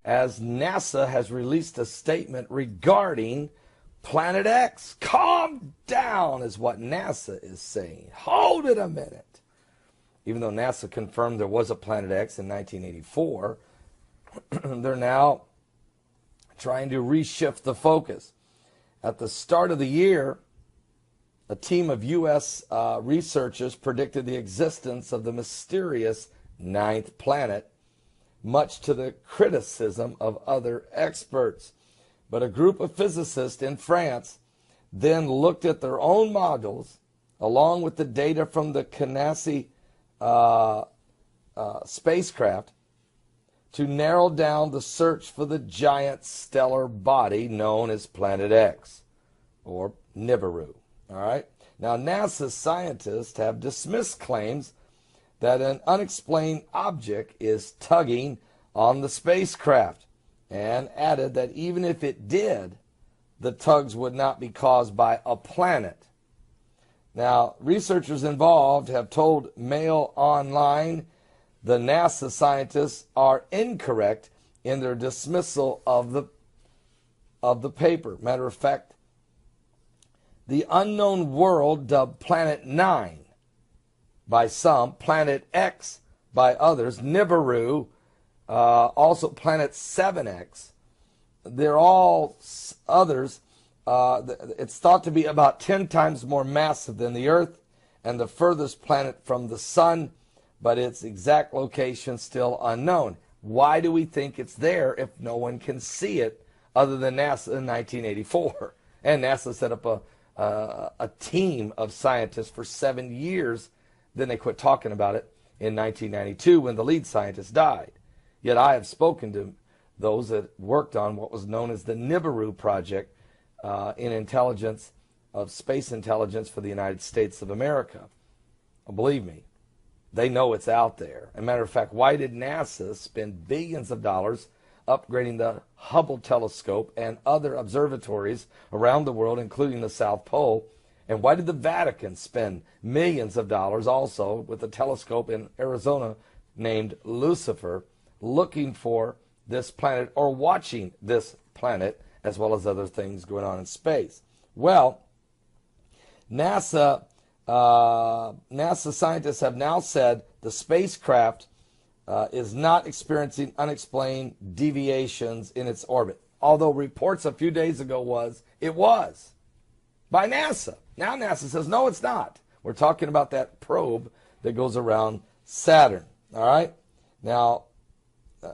as NASA has released a statement regarding Planet X. Calm down is what NASA is saying. Hold it a minute. Even though NASA confirmed there was a Planet X in 1984, they're now trying to reshift the focus. At the start of the year, a team of U.S. researchers predicted the existence of the mysterious ninth planet, much to the criticism of other experts. But a group of physicists in France then looked at their own models, along with the data from the Canassi spacecraft, to narrow down the search for the giant stellar body known as Planet X, or Nibiru. All right. Now, NASA scientists have dismissed claims that an unexplained object is tugging on the spacecraft, and added that even if it did, the tugs would not be caused by a planet. Now, researchers involved have told Mail Online the NASA scientists are incorrect in their dismissal of the paper. Matter of fact, the unknown world, dubbed Planet 9 by some, Planet X by others, Nibiru, also Planet 7X, they're all others. It's thought to be about 10 times more massive than the Earth and the furthest planet from the Sun, but its exact location still unknown. Why do we think it's there if no one can see it other than NASA in 1984? And NASA set up a team of scientists for 7 years. Then they quit talking about it in 1992 when the lead scientist died. Yet I have spoken to those that worked on what was known as the Nibiru project in intelligence of space intelligence for the United States of America. Believe me, they know it's out there. As a matter of fact, why did NASA spend billions of dollars upgrading the Hubble telescope and other observatories around the world, including the South Pole? And why did the Vatican spend millions of dollars also with a telescope in Arizona named Lucifer, looking for this planet or watching this planet, as well as other things going on in space? Well, NASA scientists have now said the spacecraft is not experiencing unexplained deviations in its orbit, although reports a few days ago it was by NASA. Now NASA says, no, it's not. We're talking about that probe that goes around Saturn. All right? Now,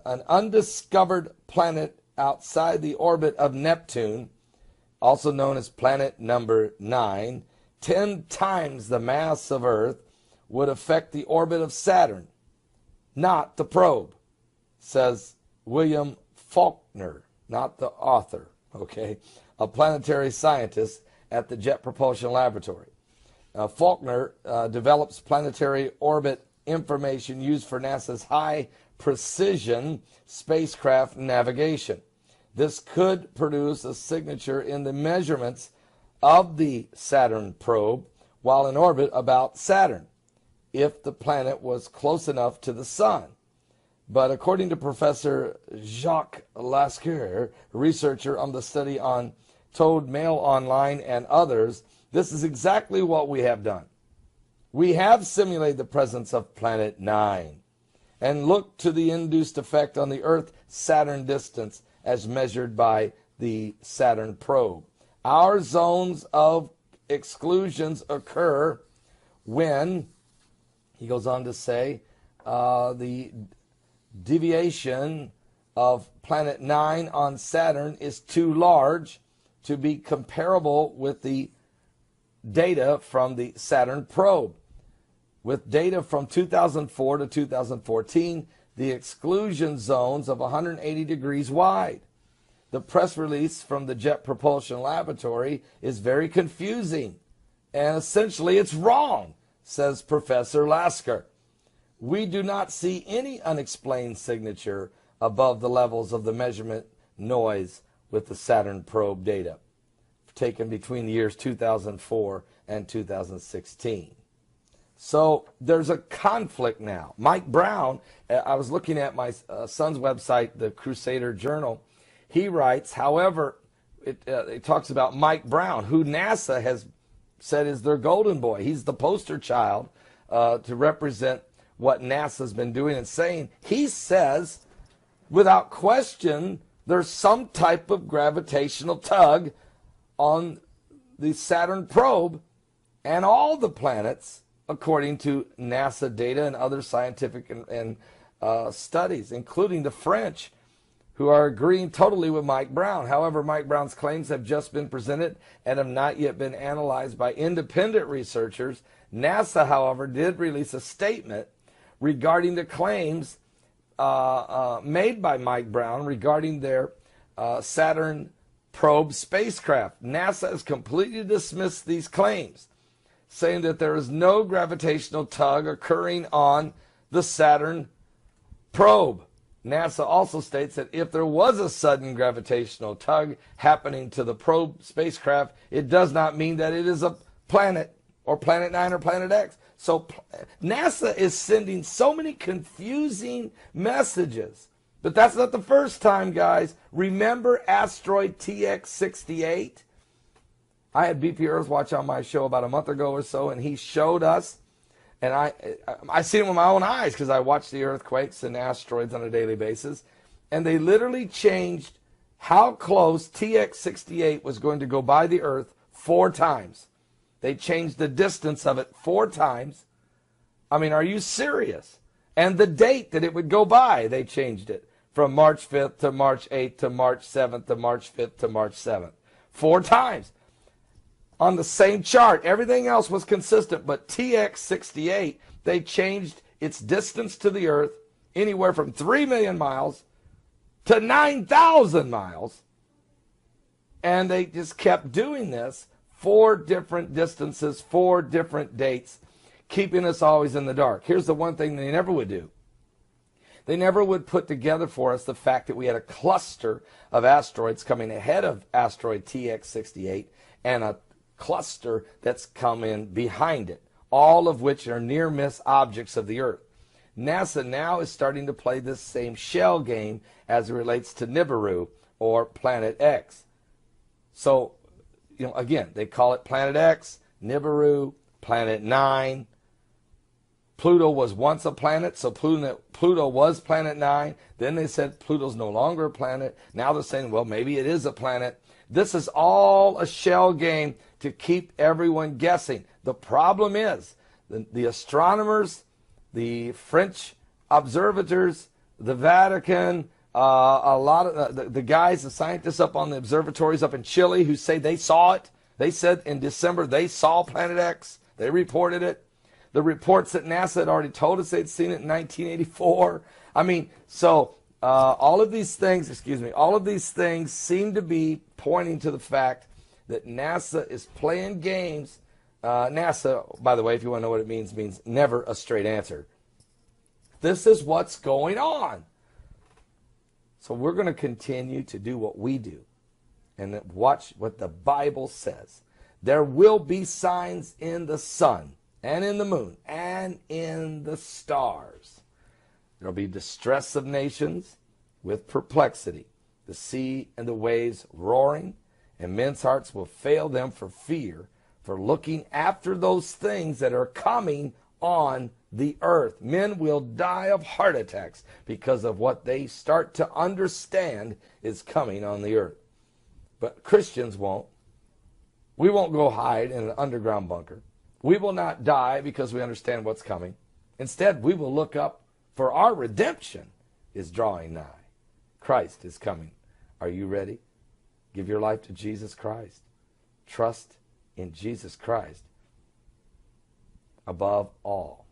an undiscovered planet outside the orbit of Neptune, also known as planet number 9, 10 times the mass of Earth, would affect the orbit of Saturn, not the probe, says William Faulkner, not the author, okay, a planetary scientist at the Jet Propulsion Laboratory. Faulkner develops planetary orbit information used for NASA's high-precision spacecraft navigation. This could produce a signature in the measurements of the Saturn probe while in orbit about Saturn, if the planet was close enough to the Sun. But according to Professor Jacques Lasquer, researcher on the study told Mail Online and others, this is exactly what we have done. We have simulated the presence of Planet 9 and looked to the induced effect on the Earth-Saturn distance as measured by the Saturn probe. Our zones of exclusions occur when, he goes on to say, the deviation of Planet 9 on Saturn is too large to be comparable with the data from the Saturn probe. With data from 2004 to 2014, the exclusion zones of 180 degrees wide. The press release from the Jet Propulsion Laboratory is very confusing, and essentially it's wrong, says Professor Lasker. We do not see any unexplained signature above the levels of the measurement noise with the Saturn probe data taken between the years 2004 and 2016. So there's a conflict now. Mike Brown, I was looking at my son's website, the Crusader Journal. He writes, however, it talks about Mike Brown, who NASA has said is their golden boy. He's the poster child to represent what NASA's been doing and saying. He says, without question, there's some type of gravitational tug on the Saturn probe and all the planets, according to NASA data and other scientific and studies, including the French, who are agreeing totally with Mike Brown. However, Mike Brown's claims have just been presented and have not yet been analyzed by independent researchers. NASA, however, did release a statement regarding the claims made by Mike Brown regarding their Saturn probe spacecraft. NASA has completely dismissed these claims, saying that there is no gravitational tug occurring on the Saturn probe. NASA also states that if there was a sudden gravitational tug happening to the probe spacecraft, it does not mean that it is a planet or Planet 9 or Planet X. So NASA is sending so many confusing messages. But that's not the first time, guys. Remember asteroid TX68? I had BP Earthwatch on my show about a month ago or so, and he showed us, and I seen it with my own eyes because I watch the earthquakes and asteroids on a daily basis, and they literally changed how close TX68 was going to go by the Earth 4 times. They changed the distance of it 4 times. I mean, are you serious? And the date that it would go by, they changed it from March 5th to March 8th to March 7th to March 5th to March 7th. 4 times. On the same chart, everything else was consistent, but TX68, they changed its distance to the Earth anywhere from 3 million miles to 9,000 miles. And they just kept doing this, 4 different distances, 4 different dates, keeping us always in the dark. Here's the one thing they never would do. They never would put together for us the fact that we had a cluster of asteroids coming ahead of asteroid TX68 and a cluster that's come in behind it, all of which are near-miss objects of the Earth. NASA now is starting to play this same shell game as it relates to Nibiru or Planet X. So, again, they call it Planet X, Nibiru, Planet 9. Pluto was once a planet, so Pluto was Planet 9. Then they said Pluto's no longer a planet. Now they're saying, well, maybe it is a planet. This is all a shell game to keep everyone guessing. The problem is the astronomers, the French observators, the Vatican, a lot of the guys, the scientists up on the observatories up in Chile who say they saw it. They said in December they saw Planet X. They reported it. The reports that NASA had already told us they'd seen it in 1984. I mean, so all of these things seem to be pointing to the fact that NASA is playing games. NASA, by the way, if you want to know what it means never a straight answer. This is what's going on. So we're going to continue to do what we do and watch what the Bible says. There will be signs in the sun and in the moon and in the stars. There will be distress of nations with perplexity, the sea and the waves roaring, and men's hearts will fail them for fear, for looking after those things that are coming on the earth. Men will die of heart attacks because of what they start to understand is coming on the earth. But Christians won't. We won't go hide in an underground bunker. We will not die because we understand what's coming. Instead, we will look up, for our redemption is drawing nigh. Christ is coming. Are you ready? Give your life to Jesus Christ. Trust in Jesus Christ above all.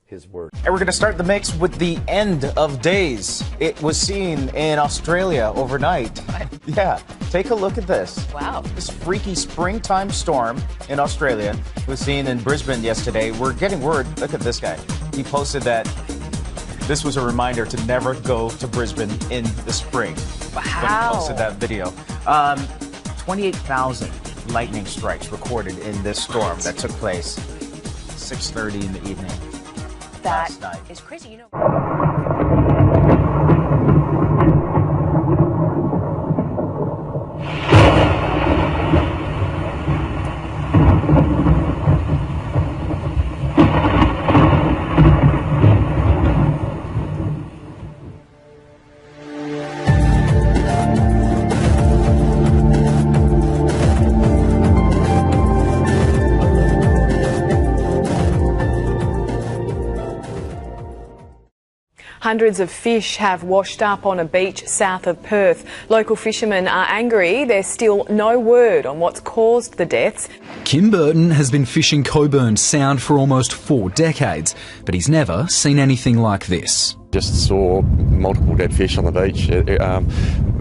His word. And we're going to start the mix with the end of days. It was seen in Australia overnight. Yeah, take a look at this. Wow. This freaky springtime storm in Australia was seen in Brisbane yesterday. We're getting word. Look at this guy. He posted that this was a reminder to never go to Brisbane in the spring. Wow. When he posted that video. 28,000 lightning strikes recorded in this storm that took place 6:30 in the evening. That last night. is crazy. You know. Hundreds of fish have washed up on a beach south of Perth. Local fishermen are angry. There's still no word on what's caused the deaths. Kim Burton has been fishing Coburn Sound for almost 4 decades, but he's never seen anything like this. Just saw multiple dead fish on the beach,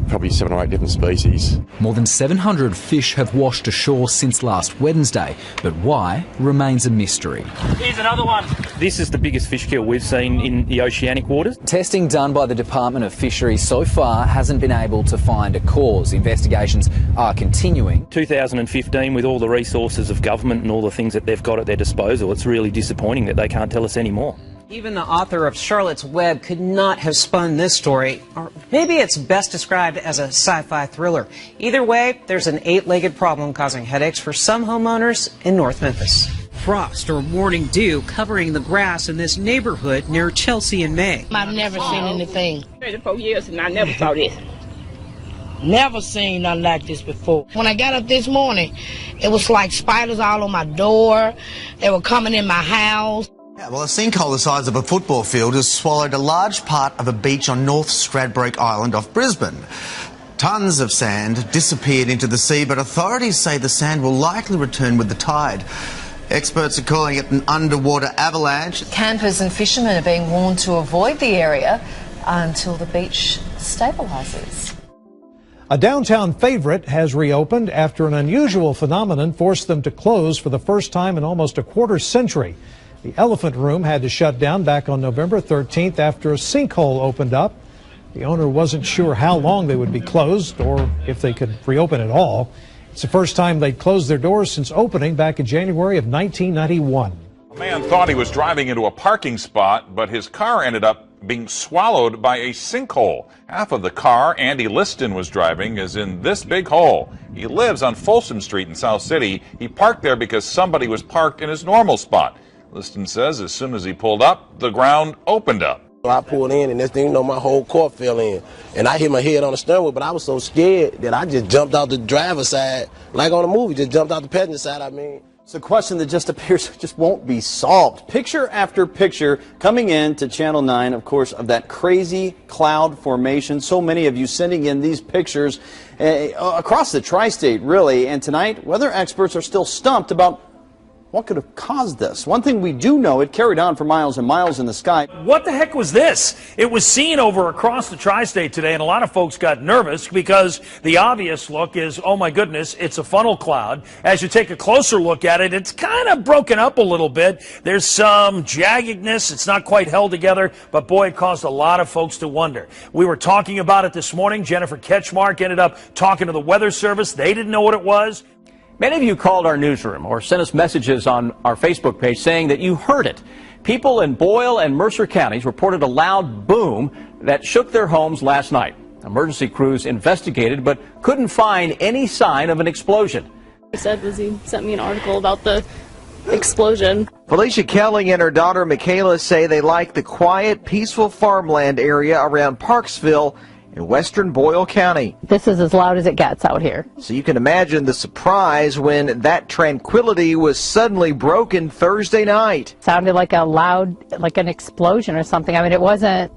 probably 7 or 8 different species. More than 700 fish have washed ashore since last Wednesday, but why remains a mystery. Here's another one. This is the biggest fish kill we've seen in the oceanic waters. Testing done by the Department of Fisheries so far hasn't been able to find a cause. Investigations are continuing. 2015, with all the resources of government and all the things that they've got at their disposal, it's really disappointing that they can't tell us any more. Even the author of Charlotte's Web could not have spun this story, or maybe it's best described as a sci-fi thriller. Either way, there's an 8-legged problem causing headaches for some homeowners in North Memphis. Frost or morning dew covering the grass in this neighborhood near Chelsea and May. I've never seen anything. 34 years and I never saw this. Never seen nothing like this before. When I got up this morning, it was like spiders all on my door. They were coming in my house. Yeah, well, a sinkhole the size of a football field has swallowed a large part of a beach on North Stradbroke Island off Brisbane. Tons of sand disappeared into the sea, but authorities say the sand will likely return with the tide. Experts are calling it an underwater avalanche. Campers and fishermen are being warned to avoid the area until the beach stabilises. A downtown favourite has reopened after an unusual phenomenon forced them to close for the first time in almost a quarter century. The Elephant Room had to shut down back on November 13th after a sinkhole opened up. The owner wasn't sure how long they would be closed or if they could reopen at all. It's the first time they'd closed their doors since opening back in January of 1991. A man thought he was driving into a parking spot, but his car ended up being swallowed by a sinkhole. Half of the car Andy Liston was driving is in this big hole. He lives on Folsom Street in South City. He parked there because somebody was parked in his normal spot. Liston says as soon as he pulled up, the ground opened up. I pulled in, and next thing you know, my whole car fell in. And I hit my head on the steering wheel, but I was so scared that I just jumped out the driver's side, like on a movie, just jumped out the passenger side, It's a question that just appears just won't be solved. Picture after picture coming in to Channel 9, of course, of that crazy cloud formation. So many of you sending in these pictures across the tri-state, really. And tonight, weather experts are still stumped about what could have caused this. One thing we do know, it carried on for miles and miles in the sky. What the heck was this? It was seen over across the tri-state today, and a lot of folks got nervous because the obvious look is, oh my goodness, it's a funnel cloud. As you take a closer look at it, it's kind of broken up a little bit. There's some jaggedness. It's not quite held together, but boy, it caused a lot of folks to wonder. We were talking about it this morning. Jennifer Ketchmark ended up talking to the Weather Service. They didn't know what it was. Many of you called our newsroom or sent us messages on our Facebook page saying that you heard it. People in Boyle and Mercer counties reported a loud boom that shook their homes last night. Emergency crews investigated but couldn't find any sign of an explosion. He said was he sent me an article about the explosion. Felicia Kelly and her daughter Michaela say they like the quiet, peaceful farmland area around Parksville in western Boyle County. This is as loud as it gets out here. So you can imagine the surprise when that tranquility was suddenly broken Thursday night. Sounded like a loud, like an explosion or something. I mean, it wasn't,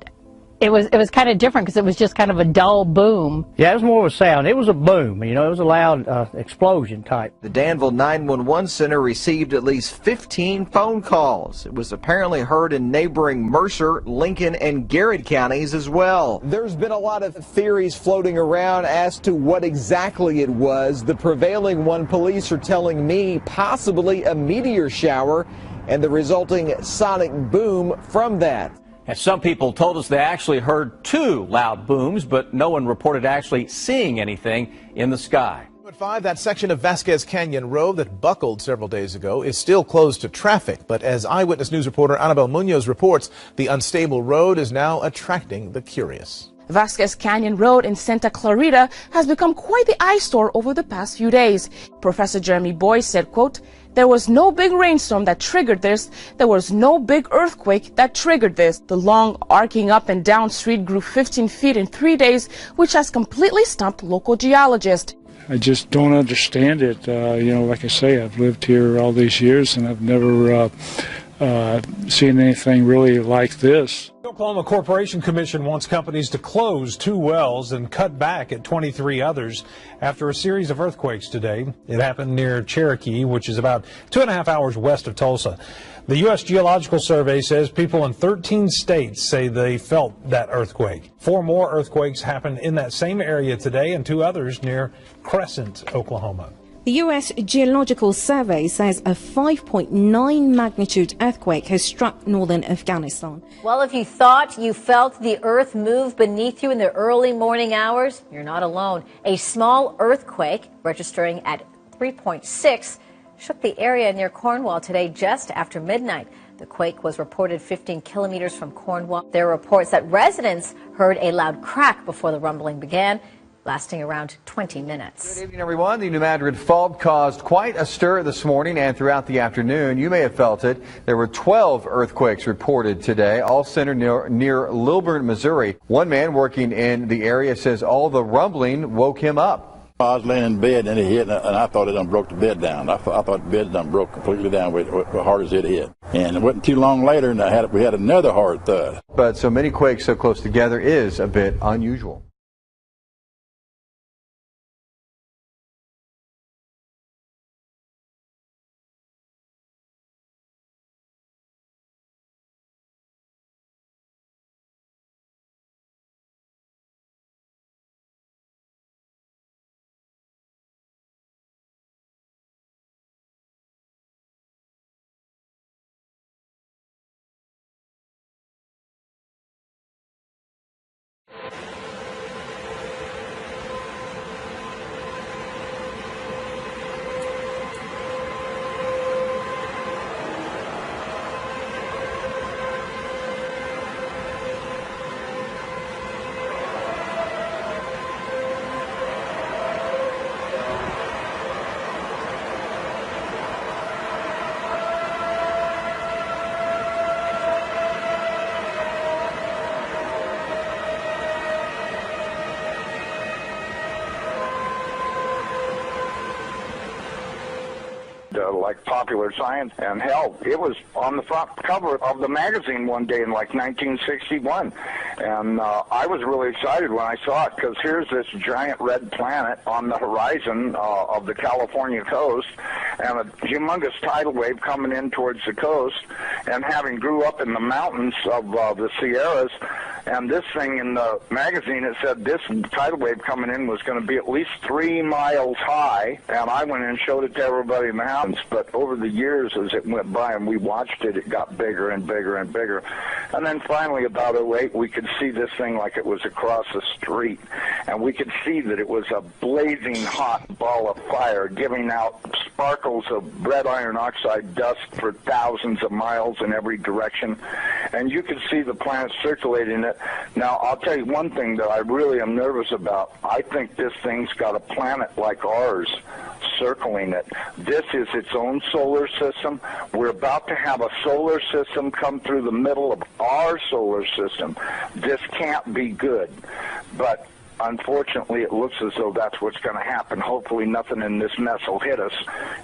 it was kind of different because it was just kind of a dull boom. Yeah, it was more of a sound. It was a boom, you know, it was a loud explosion type. The Danville 911 center received at least 15 phone calls. It was apparently heard in neighboring Mercer, Lincoln, and Garrett counties as well. There's been a lot of theories floating around as to what exactly it was. The prevailing one, police are telling me, possibly a meteor shower and the resulting sonic boom from that. And some people told us they actually heard 2 loud booms, but no one reported actually seeing anything in the sky. At 5, that section of Vasquez Canyon Road that buckled several days ago is still closed to traffic. But as Eyewitness News reporter Annabelle Munoz reports, the unstable road is now attracting the curious. Vasquez Canyon Road in Santa Clarita has become quite the eyesore over the past few days. Professor Jeremy Boyce said, quote, "There was no big rainstorm that triggered this. There was no big earthquake that triggered this. The long arcing up and down street grew 15 feet in 3 days, which has completely stumped local geologists." I just don't understand it. Like I say, I've lived here all these years and I've never seen anything really like this. The Oklahoma Corporation Commission wants companies to close 2 wells and cut back at 23 others after a series of earthquakes today. It happened near Cherokee, which is about 2.5 hours west of Tulsa. The U.S. Geological Survey says people in 13 states say they felt that earthquake. 4 more earthquakes happened in that same area today and 2 others near Crescent, Oklahoma. The U.S. Geological Survey says a 5.9 magnitude earthquake has struck northern Afghanistan. Well, if you thought you felt the earth move beneath you in the early morning hours, you're not alone. A small earthquake, registering at 3.6, shook the area near Cornwall today just after midnight. The quake was reported 15 kilometers from Cornwall. There are reports that residents heard a loud crack before the rumbling began, lasting around 20 minutes. Good evening, everyone. The New Madrid fault caused quite a stir this morning and throughout the afternoon. You may have felt it. There were 12 earthquakes reported today, all centered near Lilburn, Missouri. One man working in the area says all the rumbling woke him up. I was laying in bed and it hit, and I thought it done broke the bed down. I thought the bed done broke completely down with hard as it hit. And it wasn't too long later, and we had another hard thud. But so many quakes so close together is a bit unusual. Like Popular Science, and hell, it was on the front cover of the magazine one day in like 1961, and I was really excited when I saw it, because here's this giant red planet on the horizon of the California coast, and a humongous tidal wave coming in towards the coast, and having grew up in the mountains of the Sierras, and this thing in the magazine, it said this tidal wave coming in was going to be at least 3 miles high, and I went and showed it to everybody in the house. But over the years, as it went by and we watched it, it got bigger and bigger and bigger. And then finally, about 2008, we could see this thing like it was across the street, and we could see that it was a blazing hot ball of fire giving out sparkles of red iron oxide dust for thousands of miles in every direction, and you could see the planet circulating it. Now, I'll tell you one thing that I really am nervous about. I think this thing's got a planet like ours circling it. This is its own solar system. We're about to have a solar system come through the middle of our solar system. This can't be good, but unfortunately, it looks as though that's what's going to happen. Hopefully nothing in this mess will hit us,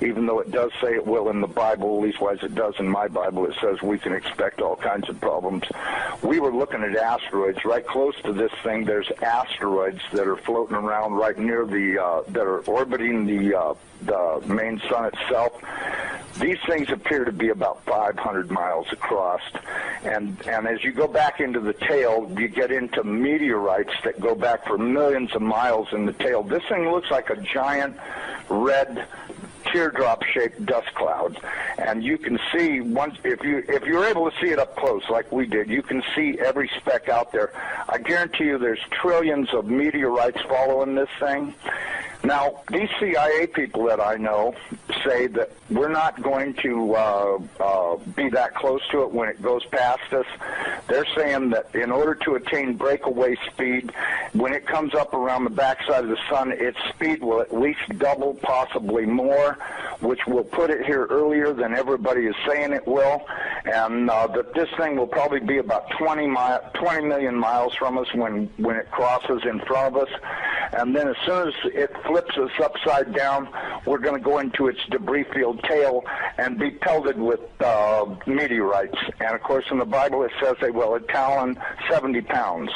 even though it does say it will in the Bible, at leastwise it does in my Bible. It says we can expect all kinds of problems. We were looking at asteroids. Right close to this thing, there's asteroids that are floating around right near the, that are orbiting the main sun itself. These things appear to be about 500 miles across, and as you go back into the tail, you get into meteorites that go back for millions of miles in the tail. This thing looks like a giant red teardrop-shaped dust cloud, and you can see once if you're able to see it up close like we did, you can see every speck out there. I guarantee you there's trillions of meteorites following this thing. Now, these CIA people that I know say that we're not going to be that close to it when it goes past us. They're saying that in order to attain breakaway speed, when it comes up around the backside of the sun, its speed will at least double, possibly more, which will put it here earlier than everybody is saying it will, and that this thing will probably be about 20 million miles from us when it crosses in front of us. And then as soon as it flips us upside down, we're going to go into its debris field tail and be pelted with meteorites. And of course in the Bible it says they will talon 70 pounds.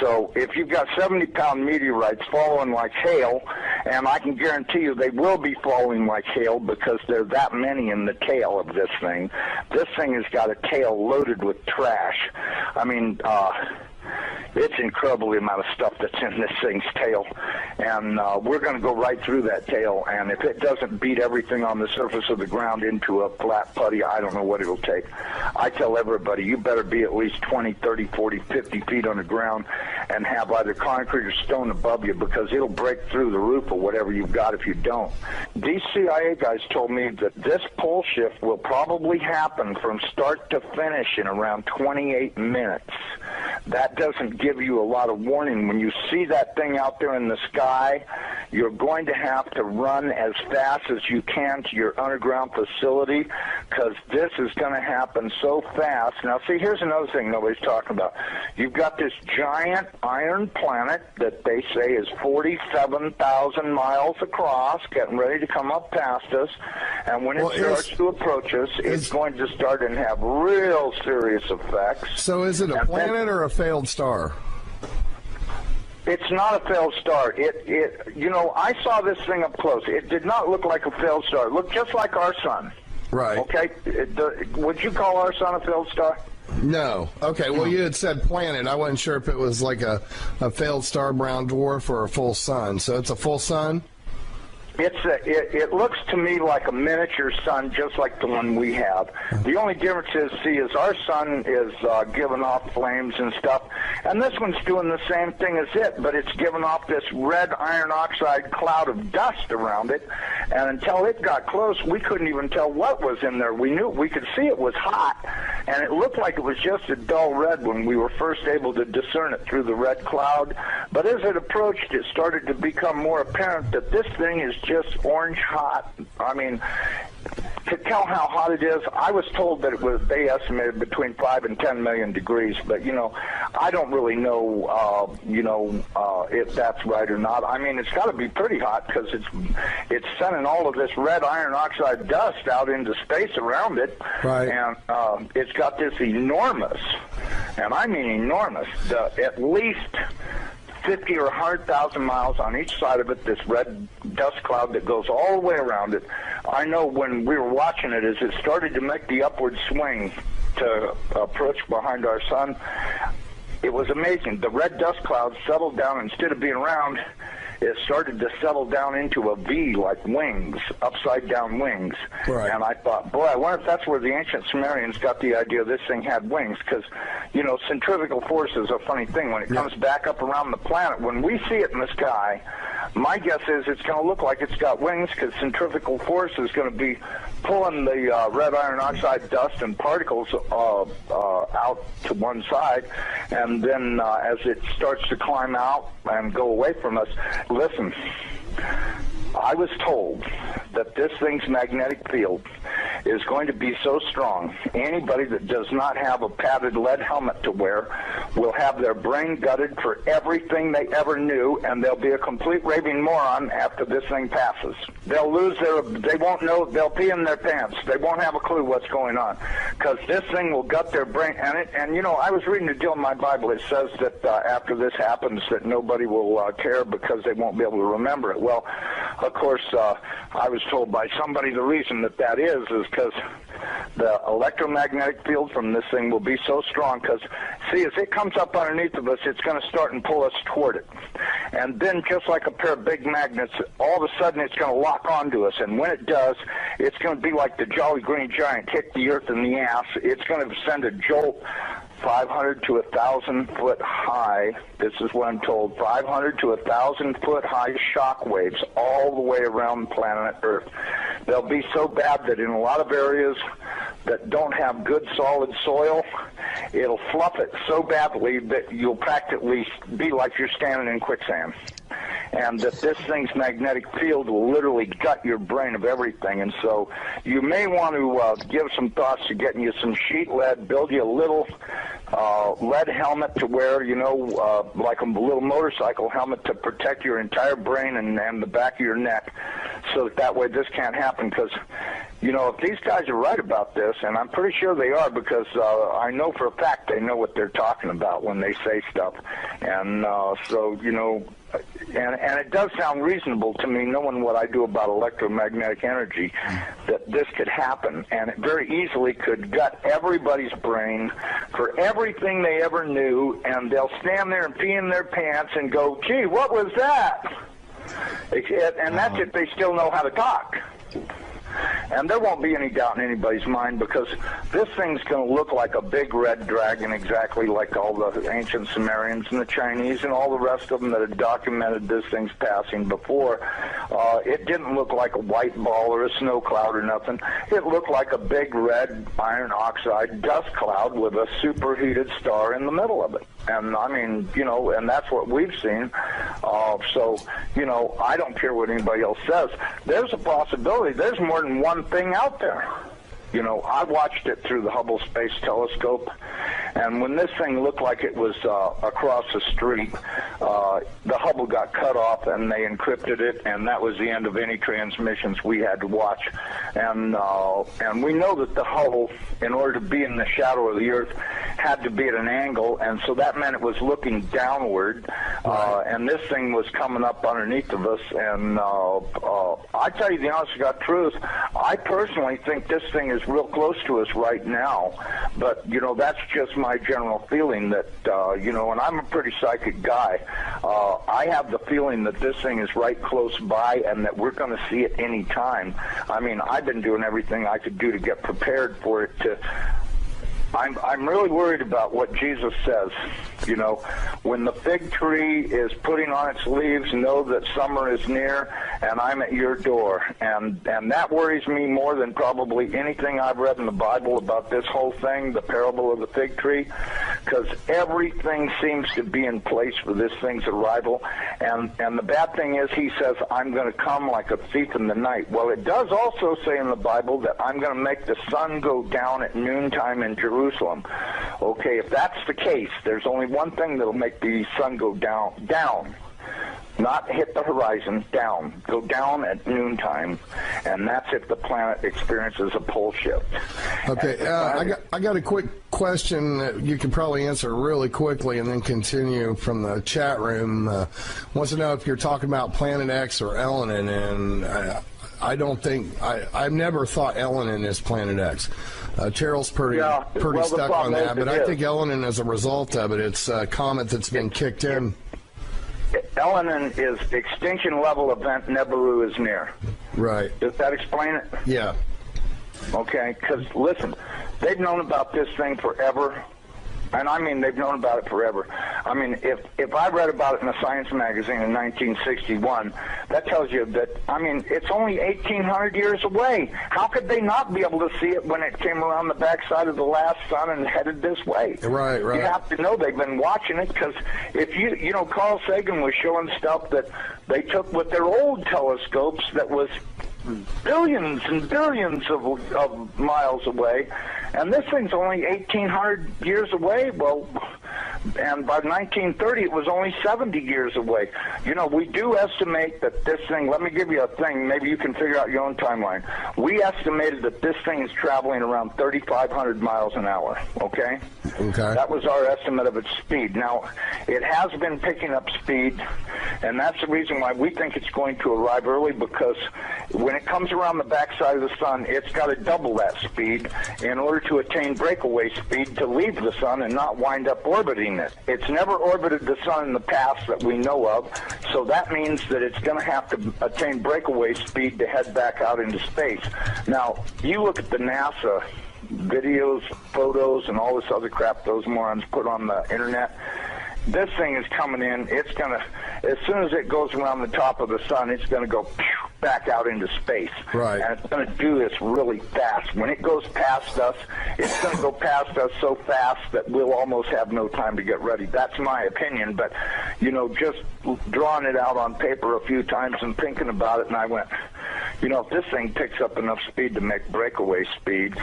So if you've got 70-pound meteorites falling like hail, and I can guarantee you they will be falling like hail because there are that many in the tail of this thing. This thing has got a tail loaded with trash. I mean, it's incredible the amount of stuff that's in this thing's tail, and we're going to go right through that tail, and if it doesn't beat everything on the surface of the ground into a flat putty, I don't know what it'll take. I tell everybody, you better be at least 20, 30, 40, 50 feet on the ground and have either concrete or stone above you, because it'll break through the roof or whatever you've got if you don't. These CIA guys told me that this pole shift will probably happen from start to finish in around 28 minutes. That doesn't give you a lot of warning. When you see that thing out there in the sky, you're going to have to run as fast as you can to your underground facility, because this is going to happen so fast. Now, see, here's another thing nobody's talking about. You've got this giant iron planet that they say is 47,000 miles across, getting ready to come up past us, and when it starts to approach us, it's going to start and have real serious effects. So is it a planet or a failed star? It's not a failed star. You know, I saw this thing up close. It did not look like a failed star. It looked just like our sun. Right. Okay. Would you call our sun a failed star? No. Okay. Well, you had said planet. I wasn't sure if it was like a failed star, brown dwarf, or a full sun. So it's a full sun? It looks to me like a miniature sun, just like the one we have. The only difference is our sun is giving off flames and stuff, and this one's doing the same thing as it, but it's giving off this red iron oxide cloud of dust around it, and until it got close, we couldn't even tell what was in there. We could see it was hot, and it looked like it was just a dull red when we were first able to discern it through the red cloud, but as it approached, it started to become more apparent that this thing is just orange hot. I mean, to tell how hot it is, I was told that it was, they estimated between 5 and 10 million degrees, but, you know, I don't really know, if that's right or not. I mean, it's got to be pretty hot because it's sending all of this red iron oxide dust out into space around it. Right. And it's got this enormous, and I mean enormous, at least 50 or 100,000 miles on each side of it, this red dust cloud that goes all the way around it. I know when we were watching it, as it started to make the upward swing to approach behind our sun, it was amazing. The red dust cloud settled down. Instead of being round, it started to settle down into a V, like wings, upside-down wings. Right. And I thought, boy, I wonder if that's where the ancient Sumerians got the idea this thing had wings, because, you know, centrifugal force is a funny thing. When it comes back up around the planet, when we see it in the sky, my guess is it's going to look like it's got wings, because centrifugal force is going to be pulling the red iron oxide dust and particles out to one side, and then as it starts to climb out and go away from us, listen, I was told that this thing's magnetic field is going to be so strong, anybody that does not have a padded lead helmet to wear will have their brain gutted for everything they ever knew, and they'll be a complete raving moron after this thing passes. They'll lose they won't know, they'll pee in their pants. They won't have a clue what's going on, because this thing will gut their brain. And you know, I was reading a deal in my Bible. It says that after this happens, that nobody will care because they won't be able to remember it. Well, of course, I was told by somebody the reason that is because the electromagnetic field from this thing will be so strong, because, see, as it comes up underneath of us, it's going to start and pull us toward it. And then, just like a pair of big magnets, all of a sudden it's going to lock onto us. And when it does, it's going to be like the Jolly Green Giant hit the earth in the ass. It's going to send a jolt 500 to 1,000 foot high. This is what I'm told. 500 to 1,000 foot high shock waves all the way around planet Earth. They'll be so bad that in a lot of areas that don't have good solid soil, it'll fluff it so badly that you'll practically be like you're standing in quicksand. And that this thing's magnetic field will literally gut your brain of everything. And so you may want to give some thoughts to getting you some sheet lead, build you a little lead helmet to wear, you know, like a little motorcycle helmet to protect your entire brain and the back of your neck, so that way this can't happen. Because, you know, if these guys are right about this, and I'm pretty sure they are, because I know for a fact they know what they're talking about when they say stuff. And so, you know, and it does sound reasonable to me, knowing what I do about electromagnetic energy, that this could happen, and it very easily could gut everybody's brain for everything they ever knew, and they'll stand there and pee in their pants and go, gee, what was that? And that's if they still know how to talk. And there won't be any doubt in anybody's mind, because this thing's going to look like a big red dragon, exactly like all the ancient Sumerians and the Chinese and all the rest of them that had documented this thing's passing before. It didn't look like a white ball or a snow cloud or nothing. It looked like a big red iron oxide dust cloud with a superheated star in the middle of it. And I mean, you know, and that's what we've seen. So, you know, I don't care what anybody else says. There's a possibility. There's more than one thing out there. You know, I watched it through the Hubble Space Telescope, and when this thing looked like it was across the street, the Hubble got cut off and they encrypted it, and that was the end of any transmissions we had to watch. And we know that the Hubble, in order to be in the shadow of the Earth, had to be at an angle, and so that meant it was looking downward, and this thing was coming up underneath of us. And I tell you the honest to God truth, I personally think this thing is real close to us right now, but you know, that's just my general feeling that you know, and I'm a pretty psychic guy. I have the feeling that this thing is right close by and that we're going to see it any time. I mean, I've been doing everything I could do to get prepared for it to. I'm really worried about what Jesus says. You know, when the fig tree is putting on its leaves, know that summer is near, and I'm at your door. And that worries me more than probably anything I've read in the Bible about this whole thing, the parable of the fig tree, because everything seems to be in place for this thing's arrival. And the bad thing is, he says, I'm going to come like a thief in the night. Well, it does also say in the Bible that I'm going to make the sun go down at noontime in Jerusalem. Okay, if that's the case, there's only one thing that'll make the sun go down, not hit the horizon, go down at noontime, and that's if the planet experiences a pole shift. Okay, I got a quick question that you can probably answer really quickly and then continue from the chat room. Wants to know if you're talking about Planet X or Elenin, and I don't think, I've never thought Elenin is Planet X. Terrell's pretty stuck on that, but I think Elenin, as a result of it, it's a comet that's been kicked in. Elenin is extinction level event Nibiru is near. Right. Does that explain it? Yeah. Okay, because listen, they've known about this thing forever. And I mean, they've known about it forever. I mean, if I read about it in a science magazine in 1961, that tells you that, I mean, it's only 1,800 years away. How could they not be able to see it when it came around the backside of the last sun and headed this way? Right. You have to know they've been watching it, because if you know, Carl Sagan was showing stuff that they took with their old telescopes that was billions and billions of miles away, and this thing's only 1,800 years away. Well, and by 1930 it was only 70 years away. You know, we do estimate that this thing, let me give you a thing, maybe you can figure out your own timeline. We estimated that this thing is traveling around 3,500 miles an hour, okay? Okay. That was our estimate of its speed. Now, it has been picking up speed, and that's the reason why we think it's going to arrive early, because when it comes around the backside of the sun, it's got to double that speed in order to attain breakaway speed to leave the sun and not wind up orbiting it. It's never orbited the sun in the past that we know of, so that means that it's going to have to attain breakaway speed to head back out into space. Now, you look at the NASA videos, photos, and all this other crap those morons put on the internet. This thing is coming in. It's going to, as soon as it goes around the top of the sun, it's going to go back out into space. Right. And it's going to do this really fast. When it goes past us, it's going to go past us so fast that we'll almost have no time to get ready. That's my opinion. But, you know, just drawing it out on paper a few times and thinking about it, and I went, you know, if this thing picks up enough speed to make breakaway speed,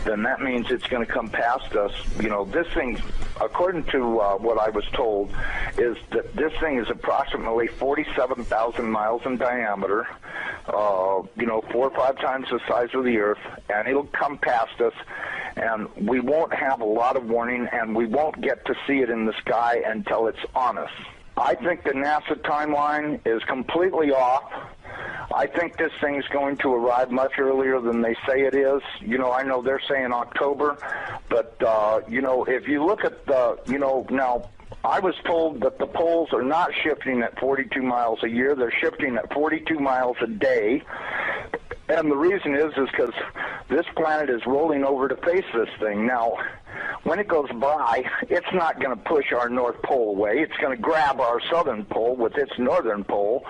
then that means it's going to come past us. You know, this thing, according to what I was told, is that this thing is approximately 47,000 miles in diameter, you know, 4 or 5 times the size of the Earth, and it'll come past us, and we won't have a lot of warning, and we won't get to see it in the sky until it's on us. I think the NASA timeline is completely off. I think this thing's going to arrive much earlier than they say it is. You know, I know they're saying October, but, you know, if you look at the, you know, now, I was told that the poles are not shifting at 42 miles a year. They're shifting at 42 miles a day. And the reason is because this planet is rolling over to face this thing. Now, when it goes by, it's not going to push our North Pole away. It's going to grab our southern pole with its northern pole,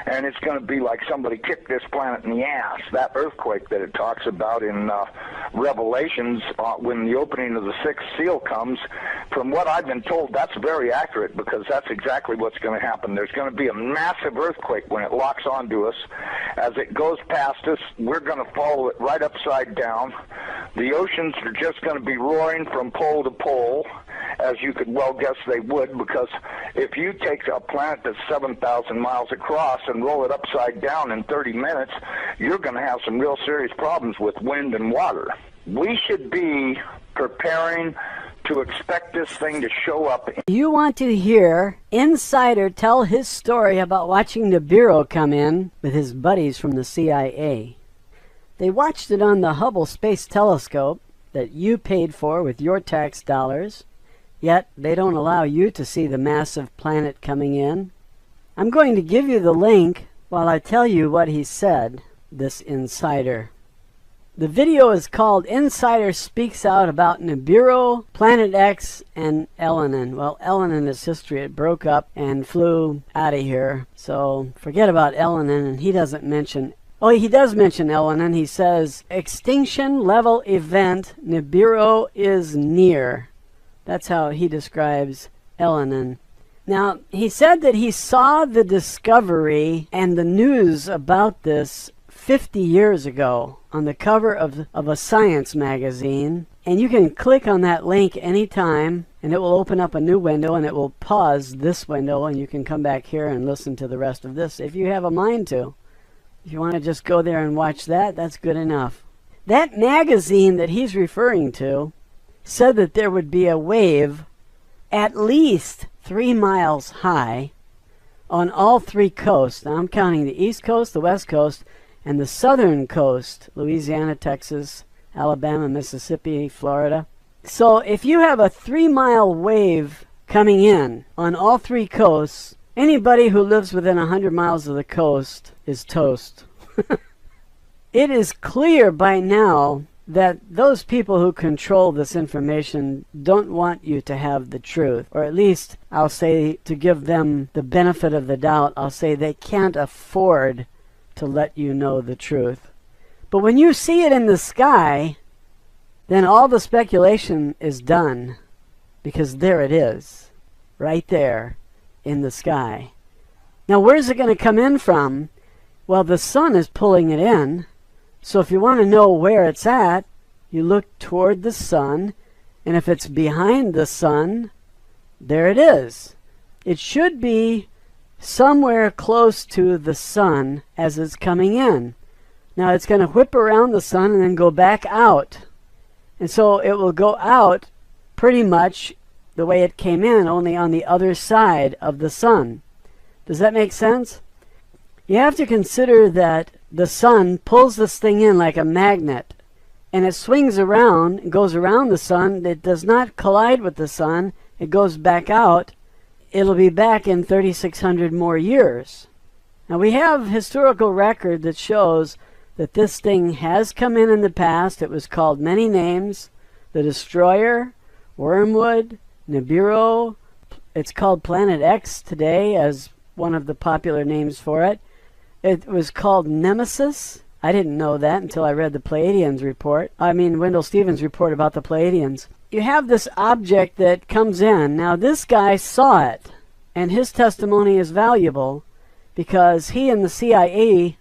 and it's going to be like somebody kicked this planet in the ass. That earthquake that it talks about in Revelations when the opening of the sixth seal comes, from what I've been told, that's very accurate, because that's exactly what's going to happen. There's going to be a massive earthquake when it locks onto us. As it goes past us, we're going to follow it right upside down. The oceans are just going to be roaring from pole to pole, as you could well guess they would, because if you take a planet that's 7,000 miles across and roll it upside down in 30 minutes, you're going to have some real serious problems with wind and water. We should be preparing to expect this thing to show up. You want to hear Insider tell his story about watching Nibiru come in with his buddies from the CIA. They watched it on the Hubble Space Telescope that you paid for with your tax dollars, yet they don't allow you to see the massive planet coming in. I'm going to give you the link while I tell you what he said, this insider. The video is called Insider Speaks Out About Nibiru, Planet X, and Elenin. Well, Elenin is history. It broke up and flew out of here. So forget about Elenin, and he doesn't mention... Oh, he does mention Elenin. He says, extinction level event, Nibiru is near. That's how he describes Elenin. Now, he said that he saw the discovery and the news about this 50 years ago on the cover of a science magazine, and you can click on that link anytime and it will open up a new window, and it will pause this window, and you can come back here and listen to the rest of this if you have a mind to. If you want to just go there and watch that, that's good enough. That magazine that he's referring to said that there would be a wave at least 3 miles high on all 3 coasts. Now I'm counting the East Coast, the West Coast, and the southern coast, Louisiana, Texas, Alabama, Mississippi, Florida. So if you have a 3-mile wave coming in on all 3 coasts, anybody who lives within 100 miles of the coast is toast. It is clear by now that those people who control this information don't want you to have the truth. Or at least, I'll say, to give them the benefit of the doubt, I'll say they can't afford to let you know the truth. But when you see it in the sky, then all the speculation is done, because there it is, right there in the sky. Now, where's it going to come in from? Well, the sun is pulling it in. So if you want to know where it's at, you look toward the sun, and if it's behind the sun, there it is. It should be somewhere close to the sun as it's coming in. Now it's going to whip around the sun and then go back out. And so it will go out pretty much the way it came in, only on the other side of the sun. Does that make sense? You have to consider that the sun pulls this thing in like a magnet, and it swings around, it goes around the sun. It does not collide with the sun. It goes back out. It'll be back in 3,600 more years. Now we have historical record that shows that this thing has come in the past. It was called many names. The Destroyer, Wormwood, Nibiru. It's called Planet X today as one of the popular names for it. It was called Nemesis. I didn't know that until I read the Pleiadians report. Wendell Stevens' report about the Pleiadians. You have this object that comes in. Now this guy saw it, and his testimony is valuable because he and the CIA,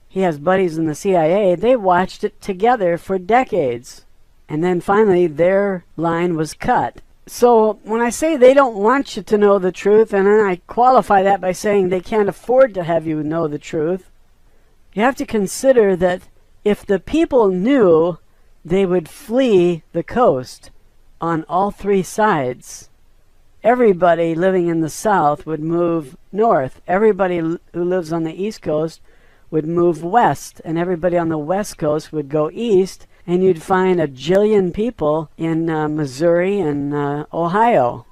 he has buddies in the CIA, they watched it together for decades. And then finally their line was cut. So when I say they don't want you to know the truth, and then I qualify that by saying they can't afford to have you know the truth, you have to consider that if the people knew, they would flee the coast on all three sides. Everybody living in the south would move north. Everybody who lives on the east coast would move west, and everybody on the west coast would go east, and you'd find a jillion people in Missouri and Ohio.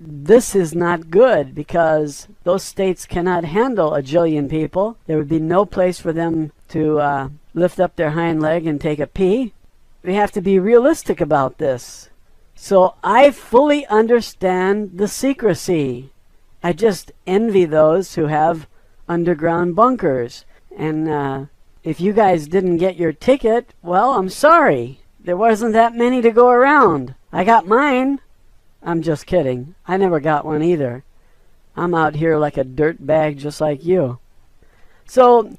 This is not good because those states cannot handle a jillion people. There would be no place for them to lift up their hind leg and take a pee. We have to be realistic about this. So I fully understand the secrecy. I just envy those who have underground bunkers. And if you guys didn't get your ticket, well, I'm sorry. There wasn't that many to go around. I got mine. I'm just kidding. I never got one either. I'm out here like a dirt bag just like you. So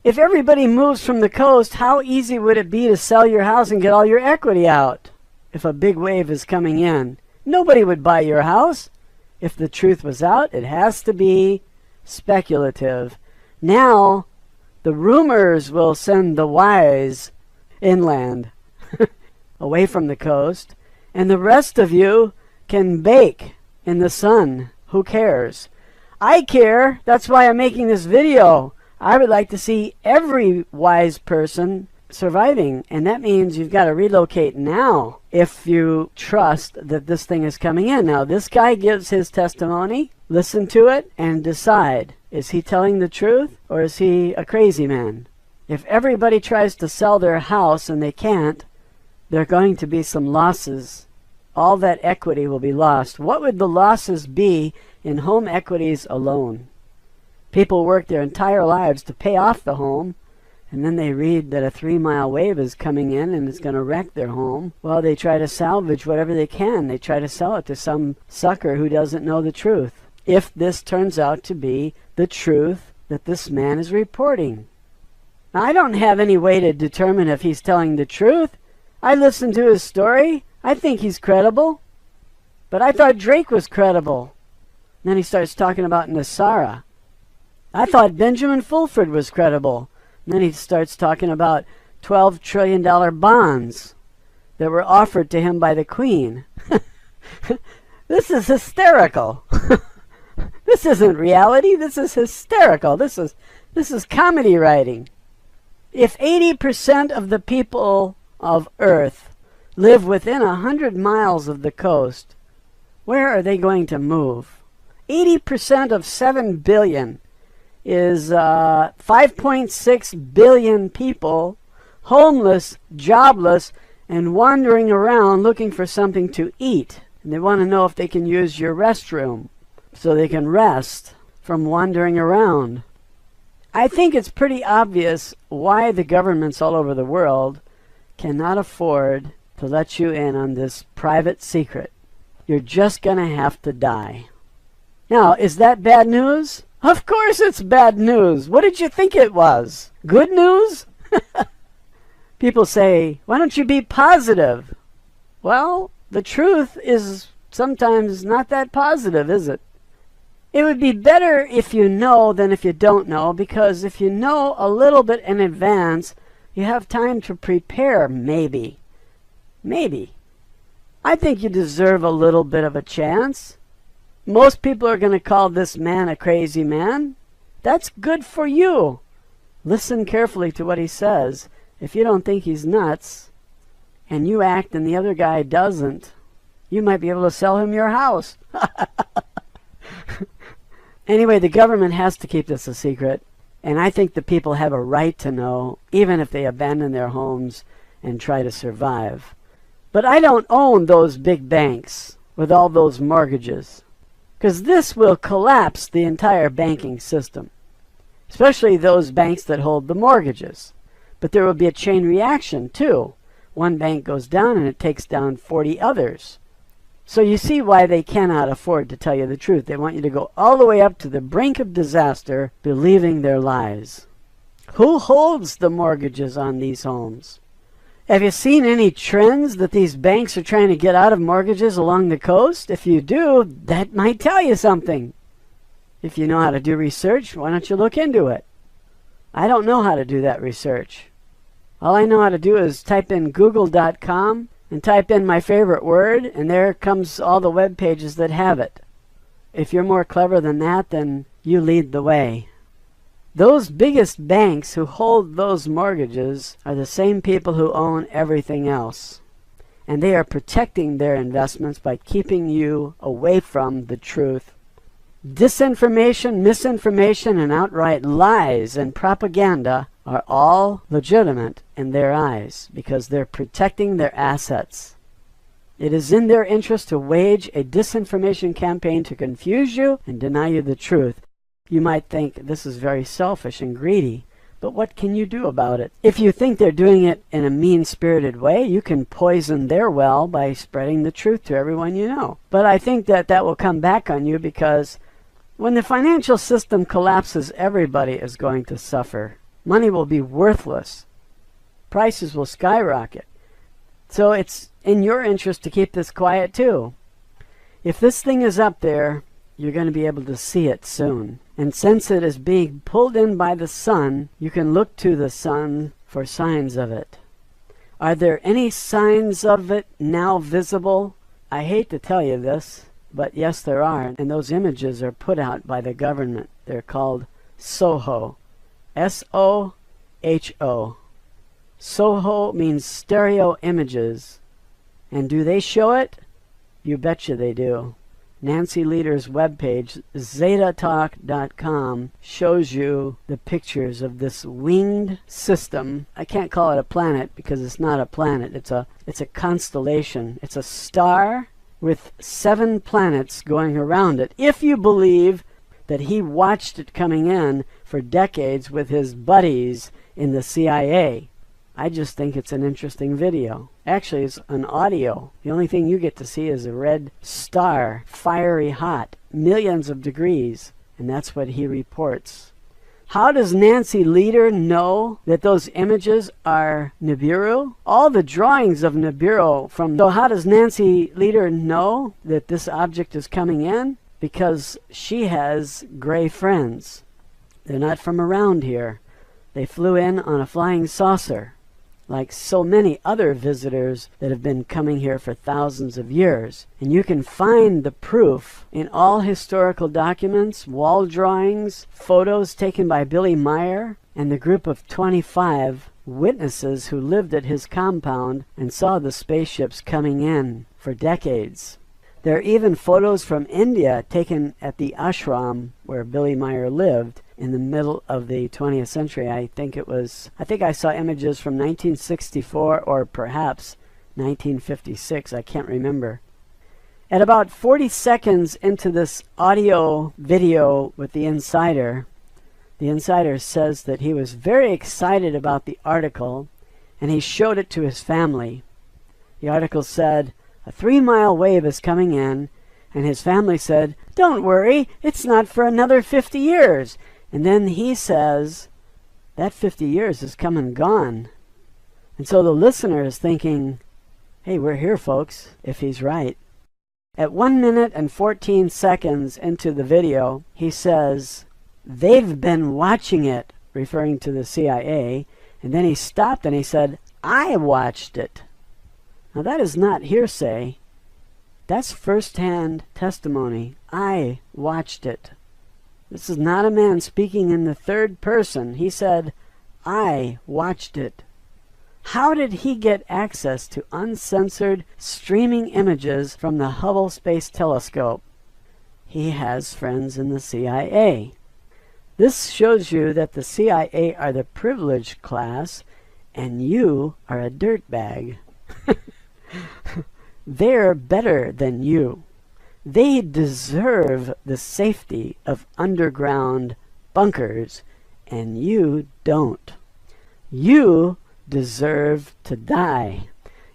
if everybody moves from the coast, how easy would it be to sell your house and get all your equity out if a big wave is coming in? Nobody would buy your house. If the truth was out, it has to be speculative. Now, the rumors will send the wise inland, away from the coast, and the rest of you can bake in the sun. Who cares? I care. That's why I'm making this video. I would like to see every wise person surviving, and that means you've got to relocate now if you trust that this thing is coming in. Now, this guy gives his testimony. Listen to it and decide. Is he telling the truth or is he a crazy man? If everybody tries to sell their house and they can't, there are going to be some losses. All that equity will be lost. What would the losses be in home equities alone? People work their entire lives to pay off the home, and then they read that a 3-mile wave is coming in and it's going to wreck their home. Well, they try to salvage whatever they can. They try to sell it to some sucker who doesn't know the truth. If this turns out to be the truth that this man is reporting. Now, I don't have any way to determine if he's telling the truth. I listened to his story. I think he's credible. But I thought Drake was credible. And then he starts talking about Nasara. I thought Benjamin Fulford was credible. And then he starts talking about $12 trillion bonds that were offered to him by the Queen. This is hysterical. This isn't reality. This is hysterical. This is comedy writing. If 80% of the people of Earth live within 100 miles of the coast, where are they going to move? 80% of 7 billion is 5.6 billion people, homeless, jobless, and wandering around looking for something to eat. And they want to know if they can use your restroom so they can rest from wandering around. I think it's pretty obvious why the governments all over the world cannot afford to let you in on this private secret. You're just going to have to die. Now, is that bad news? Of course it's bad news. What did you think it was? Good news? People say, why don't you be positive? Well, the truth is sometimes not that positive, is it? It would be better if you know than if you don't know, because if you know a little bit in advance, you have time to prepare, maybe. Maybe. I think you deserve a little bit of a chance. Most people are going to call this man a crazy man. That's good for you. Listen carefully to what he says. If you don't think he's nuts, and you act and the other guy doesn't, you might be able to sell him your house. Anyway, the government has to keep this a secret. And I think the people have a right to know, even if they abandon their homes and try to survive. But I don't own those big banks with all those mortgages, because this will collapse the entire banking system, especially those banks that hold the mortgages. But there will be a chain reaction too. One bank goes down and it takes down 40 others. So you see why they cannot afford to tell you the truth. They want you to go all the way up to the brink of disaster, believing their lies. Who holds the mortgages on these homes? Have you seen any trends that these banks are trying to get out of mortgages along the coast? If you do, that might tell you something. If you know how to do research, why don't you look into it? I don't know how to do that research. All I know how to do is type in google.com and type in my favorite word, and there comes all the web pages that have it. If you're more clever than that, then you lead the way. Those biggest banks who hold those mortgages are the same people who own everything else. And they are protecting their investments by keeping you away from the truth. Disinformation, misinformation, and outright lies and propaganda are all legitimate in their eyes because they're protecting their assets. It is in their interest to wage a disinformation campaign to confuse you and deny you the truth. You might think this is very selfish and greedy, but what can you do about it? If you think they're doing it in a mean-spirited way, you can poison their well by spreading the truth to everyone you know. But I think that will come back on you, because when the financial system collapses, everybody is going to suffer. Money will be worthless. Prices will skyrocket. So it's in your interest to keep this quiet too. If this thing is up there, you're going to be able to see it soon. And since it is being pulled in by the sun, you can look to the sun for signs of it. Are there any signs of it now visible? I hate to tell you this, but yes, there are. And those images are put out by the government. They're called SOHO. S-O-H-O. SOHO means stereo images. And do they show it? You betcha they do. Nancy Lieder's webpage, zetatalk.com, shows you the pictures of this winged system. I can't call it a planet because it's not a planet. It's a constellation. It's a star with 7 planets going around it. If you believe that he watched it coming in for decades with his buddies in the CIA. I just think it's an interesting video. Actually, it's an audio. The only thing you get to see is a red star, fiery hot, millions of degrees, and that's what he reports. How does Nancy Lieder know that those images are Nibiru? All the drawings of Nibiru so how does Nancy Lieder know that this object is coming in? Because she has gray friends. They're not from around here. They flew in on a flying saucer, like so many other visitors that have been coming here for thousands of years. And you can find the proof in all historical documents, wall drawings, photos taken by Billy Meyer and the group of 25 witnesses who lived at his compound and saw the spaceships coming in for decades. There are even photos from India taken at the ashram where Billy Meyer lived in the middle of the 20th century. I think I saw images from 1964 or perhaps 1956. I can't remember. At about 40 seconds into this audio video with the insider says that he was very excited about the article and he showed it to his family. The article said, "A 3-mile wave is coming in," and his family said, "Don't worry, it's not for another 50 years. And then he says, that 50 years is come and gone. And so the listener is thinking, hey, we're here, folks, if he's right. At 1 minute and 14 seconds into the video, he says, they've been watching it, referring to the CIA. And then he stopped and he said, I watched it. Now that is not hearsay. That's first-hand testimony. I watched it. This is not a man speaking in the third person. He said, I watched it. How did he get access to uncensored streaming images from the Hubble Space Telescope? He has friends in the CIA. This shows you that the CIA are the privileged class and you are a dirtbag. They're better than you. They deserve the safety of underground bunkers, and you don't. You deserve to die.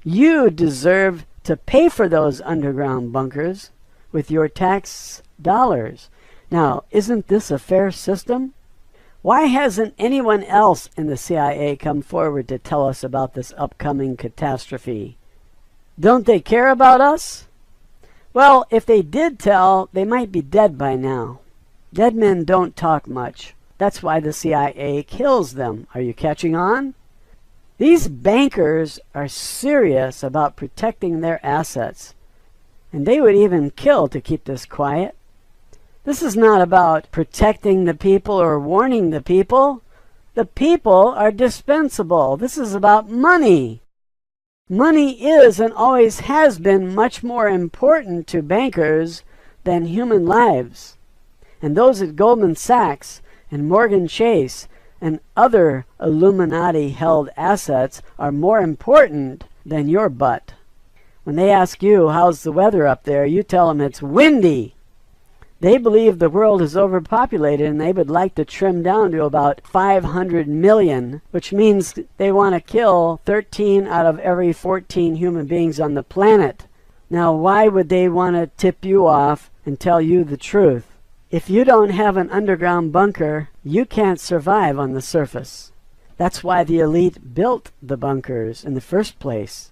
You deserve to pay for those underground bunkers with your tax dollars. Now, isn't this a fair system? Why hasn't anyone else in the CIA come forward to tell us about this upcoming catastrophe? Don't they care about us? Well, if they did tell, they might be dead by now. Dead men don't talk much. That's why the CIA kills them. Are you catching on? These bankers are serious about protecting their assets, and they would even kill to keep this quiet. This is not about protecting the people or warning the people. The people are dispensable. This is about money. Money is and always has been much more important to bankers than human lives. And those at Goldman Sachs and Morgan Chase and other Illuminati-held assets are more important than your butt. When they ask you, how's the weather up there, you tell them it's windy. They believe the world is overpopulated and they would like to trim down to about 500 million, which means they want to kill 13 out of every 14 human beings on the planet. Now, why would they want to tip you off and tell you the truth? If you don't have an underground bunker, you can't survive on the surface. That's why the elite built the bunkers in the first place.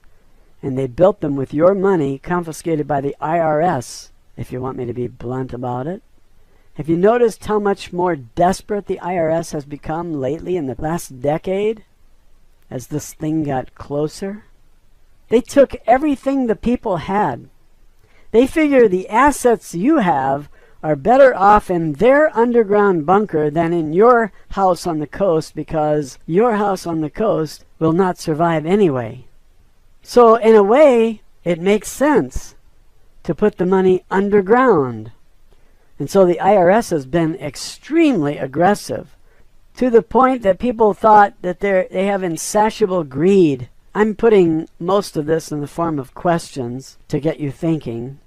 And they built them with your money confiscated by the IRS. If you want me to be blunt about it. Have you noticed how much more desperate the IRS has become lately in the last decade as this thing got closer? They took everything the people had. They figure the assets you have are better off in their underground bunker than in your house on the coast, because your house on the coast will not survive anyway. So in a way, it makes sense to put the money underground. And so the IRS has been extremely aggressive, to the point that people thought that they have insatiable greed. I'm putting most of this in the form of questions to get you thinking,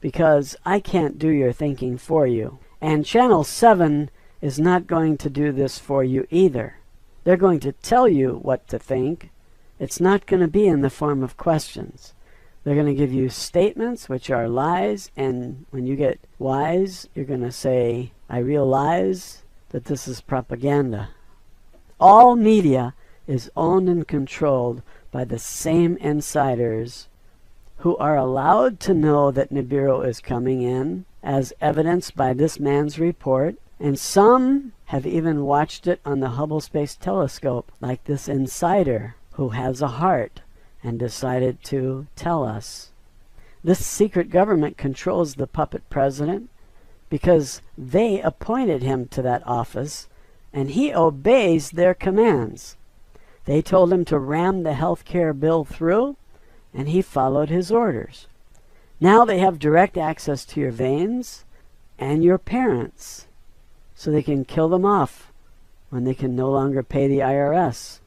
because I can't do your thinking for you. And Channel 7 is not going to do this for you either. They're going to tell you what to think. It's not going to be in the form of questions. They're going to give you statements which are lies, and when you get wise, you're going to say, I realize that this is propaganda. All media is owned and controlled by the same insiders who are allowed to know that Nibiru is coming in, as evidenced by this man's report, and some have even watched it on the Hubble Space Telescope, like this insider who has a heart and decided to tell us. This secret government controls the puppet president because they appointed him to that office, and he obeys their commands. They told him to ram the health care bill through, and he followed his orders. Now they have direct access to your veins and your parents, so they can kill them off when they can no longer pay the IRS.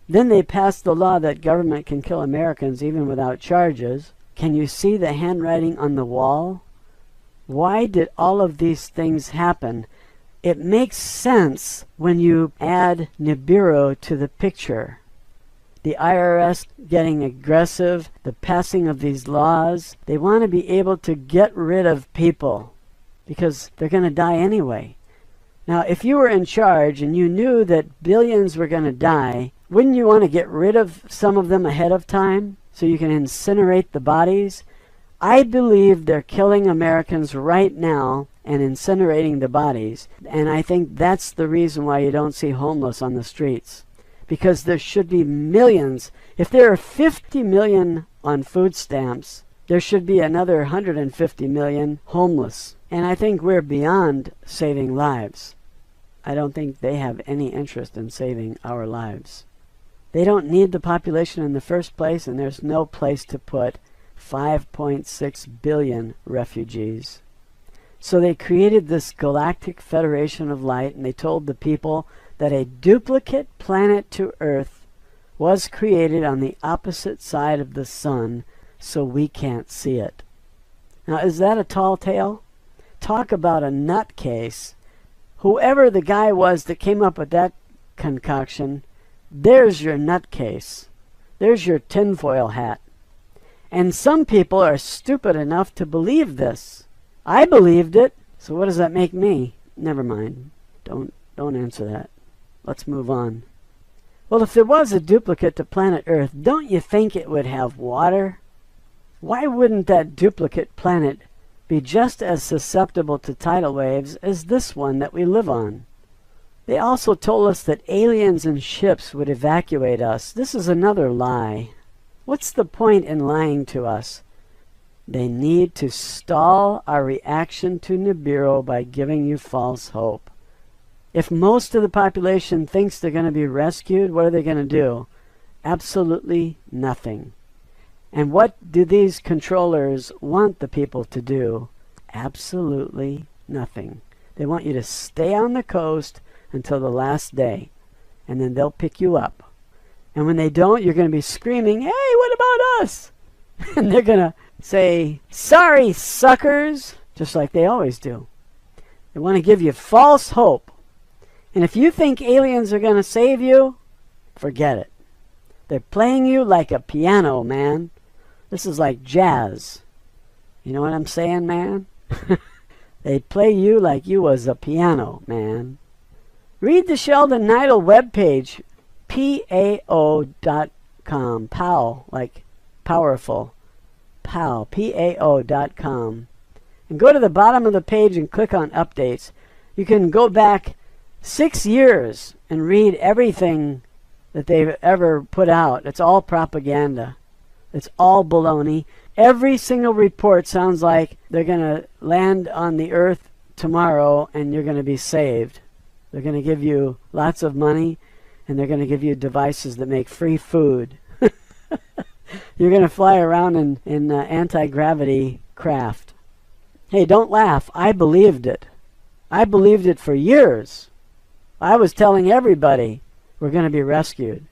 Then they passed the law that government can kill Americans even without charges. Can you see the handwriting on the wall? Why did all of these things happen? It makes sense when you add Nibiru to the picture. The IRS getting aggressive, the passing of these laws. They want to be able to get rid of people because they're going to die anyway. Now, if you were in charge and you knew that billions were going to die, wouldn't you want to get rid of some of them ahead of time so you can incinerate the bodies? I believe they're killing Americans right now and incinerating the bodies. And I think that's the reason why you don't see homeless on the streets. Because there should be millions. If there are 50 million on food stamps, there should be another 150 million homeless. And I think we're beyond saving lives. I don't think they have any interest in saving our lives. They don't need the population in the first place, and there's no place to put 5.6 billion refugees. So they created this galactic federation of light, and they told the people that a duplicate planet to Earth was created on the opposite side of the sun, so we can't see it. Now, is that a tall tale? Talk about a nutcase. Whoever the guy was that came up with that concoction, there's your nutcase. There's your tinfoil hat. And some people are stupid enough to believe this. I believed it, so what does that make me? Never mind. Don't answer that. Let's move on. Well, if there was a duplicate to planet Earth, don't you think it would have water? Why wouldn't that duplicate planet be just as susceptible to tidal waves as this one that we live on? They also told us that aliens and ships would evacuate us. This is another lie. What's the point in lying to us? They need to stall our reaction to Nibiru by giving you false hope. If most of the population thinks they're going to be rescued, what are they going to do? Absolutely nothing. And what do these controllers want the people to do? Absolutely nothing. They want you to stay on the coast until the last day, and then they'll pick you up. And when they don't, you're going to be screaming, "Hey, what about us?" And they're going to say, "Sorry, suckers," just like they always do. They want to give you false hope. And if you think aliens are going to save you, forget it. They're playing you like a piano, man. This is like jazz. You know what I'm saying, man? They play you like you was a piano, man. Read the Sheldon Neidl webpage, PAO.com. POW, like powerful. POW, PAO.com. And go to the bottom of the page and click on updates. You can go back 6 years and read everything that they've ever put out. It's all propaganda. It's all baloney. Every single report sounds like they're going to land on the Earth tomorrow and you're going to be saved. They're going to give you lots of money and they're going to give you devices that make free food. You're going to fly around in anti-gravity craft. Hey, don't laugh. I believed it. I believed it for years. I was telling everybody we're going to be rescued.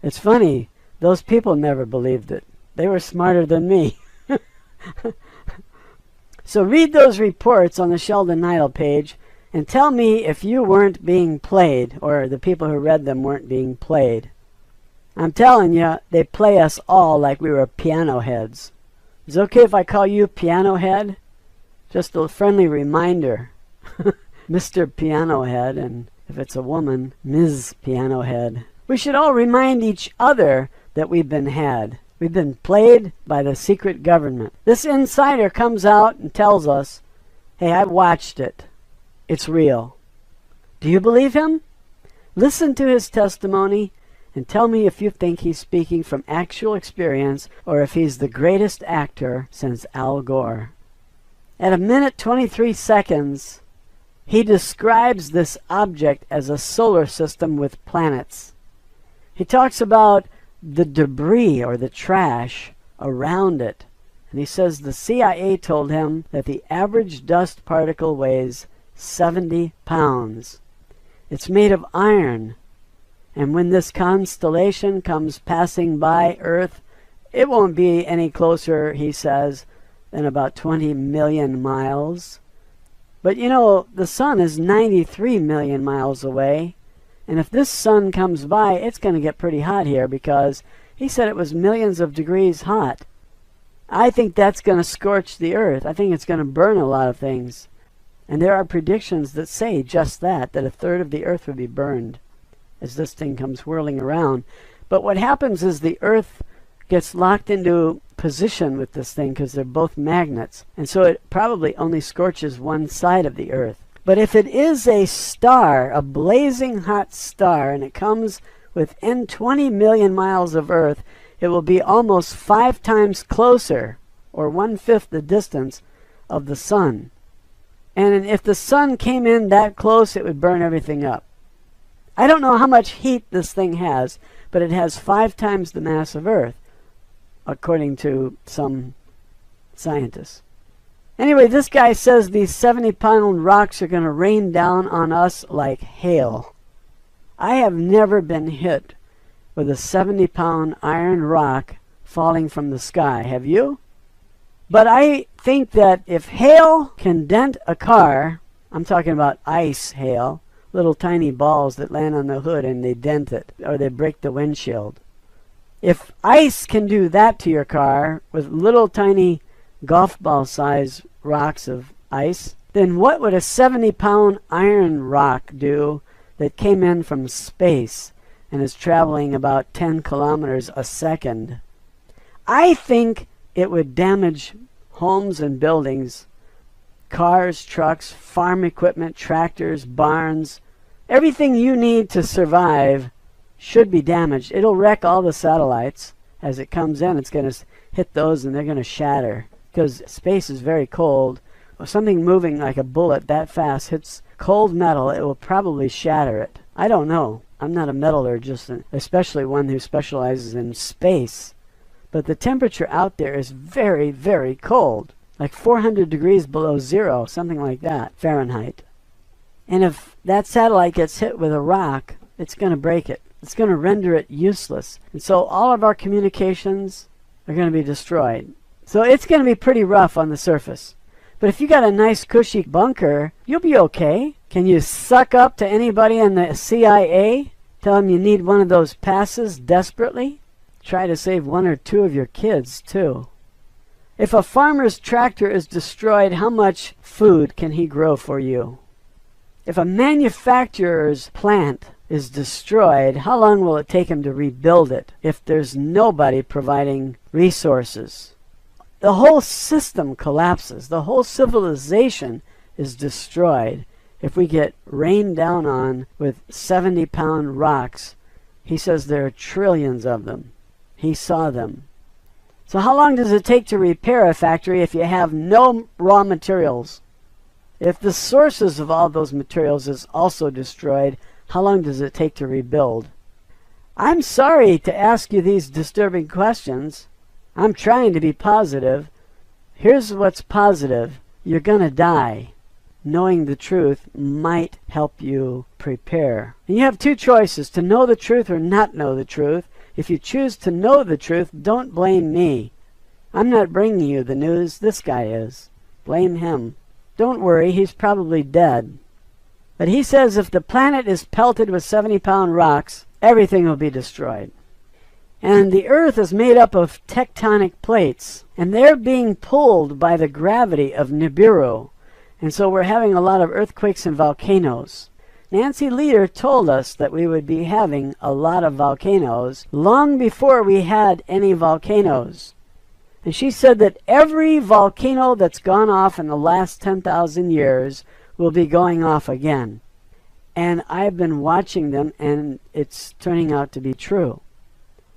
It's funny. Those people never believed it. They were smarter than me. So read those reports on the Sheldon Neidl page and tell me if you weren't being played, or the people who read them weren't being played. I'm telling you, they play us all like we were piano heads. Is it okay if I call you Piano Head? Just a friendly reminder. Mr. Piano Head, and if it's a woman, Ms. Piano Head. We should all remind each other that we've been had. We've been played by the secret government. This insider comes out and tells us, "Hey, I watched it. It's real." Do you believe him? Listen to his testimony and tell me if you think he's speaking from actual experience or if he's the greatest actor since Al Gore. At 1:23, he describes this object as a solar system with planets. He talks about the debris or the trash around it. And he says the CIA told him that the average dust particle weighs 70 pounds. It's made of iron. And when this constellation comes passing by Earth, it won't be any closer, he says, than about 20 million miles. But you know, the sun is 93 million miles away. And if this sun comes by, it's going to get pretty hot here because he said it was millions of degrees hot. I think that's going to scorch the Earth. I think it's going to burn a lot of things. And there are predictions that say just that a third of the Earth would be burned as this thing comes whirling around. But what happens is the Earth gets locked into position with this thing because they're both magnets. And so it probably only scorches one side of the Earth. But if it is a star, a blazing hot star, and it comes within 20 million miles of Earth, it will be almost 5 times closer, or 1/5 the distance of the sun. And if the sun came in that close, it would burn everything up. I don't know how much heat this thing has, but it has 5 times the mass of Earth, according to some scientists. Anyway, this guy says these 70-pound rocks are going to rain down on us like hail. I have never been hit with a 70-pound iron rock falling from the sky. Have you? But I think that if hail can dent a car, I'm talking about ice hail, little tiny balls that land on the hood and they dent it, or they break the windshield. If ice can do that to your car with little tiny golf ball size rocks of ice, then what would a 70-pound iron rock do that came in from space and is traveling about 10 kilometers a second? I think it would damage homes and buildings, cars, trucks, farm equipment, tractors, barns. Everything you need to survive should be damaged. It'll wreck all the satellites. As it comes in, it's going to hit those and they're going to shatter, because space is very cold. Something moving like a bullet that fast hits cold metal, it will probably shatter it. I don't know. I'm not a metallurgist, especially one who specializes in space. But the temperature out there is very, very cold. Like 400 degrees below zero, something like that, Fahrenheit. And if that satellite gets hit with a rock, it's going to break it. It's going to render it useless. And so all of our communications are going to be destroyed. So it's going to be pretty rough on the surface. But if you got a nice cushy bunker, you'll be okay. Can you suck up to anybody in the CIA? Tell them you need one of those passes desperately? Try to save one or two of your kids, too. If a farmer's tractor is destroyed, how much food can he grow for you? If a manufacturer's plant is destroyed, how long will it take him to rebuild it if there's nobody providing resources? The whole system collapses. The whole civilization is destroyed if we get rained down on with 70-pound rocks. He says there are trillions of them. He saw them. So how long does it take to repair a factory if you have no raw materials? If the sources of all those materials is also destroyed, how long does it take to rebuild? I'm sorry to ask you these disturbing questions. I'm trying to be positive. Here's what's positive. You're going to die. Knowing the truth might help you prepare. And you have two choices, to know the truth or not know the truth. If you choose to know the truth, don't blame me. I'm not bringing you the news. This guy is. Blame him. Don't worry, he's probably dead. But he says if the planet is pelted with 70-pound rocks, everything will be destroyed. And the Earth is made up of tectonic plates, and they're being pulled by the gravity of Nibiru. And so we're having a lot of earthquakes and volcanoes. Nancy Leader told us that we would be having a lot of volcanoes long before we had any volcanoes. And she said that every volcano that's gone off in the last 10,000 years will be going off again. And I've been watching them, and it's turning out to be true.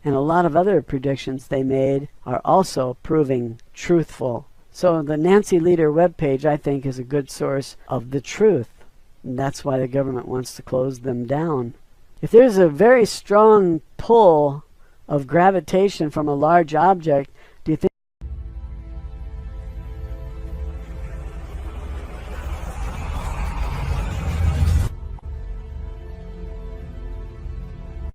And a lot of other predictions they made are also proving truthful. So the Nancy Leader webpage, I think, is a good source of the truth. And that's why the government wants to close them down. If there's a very strong pull of gravitation from a large object,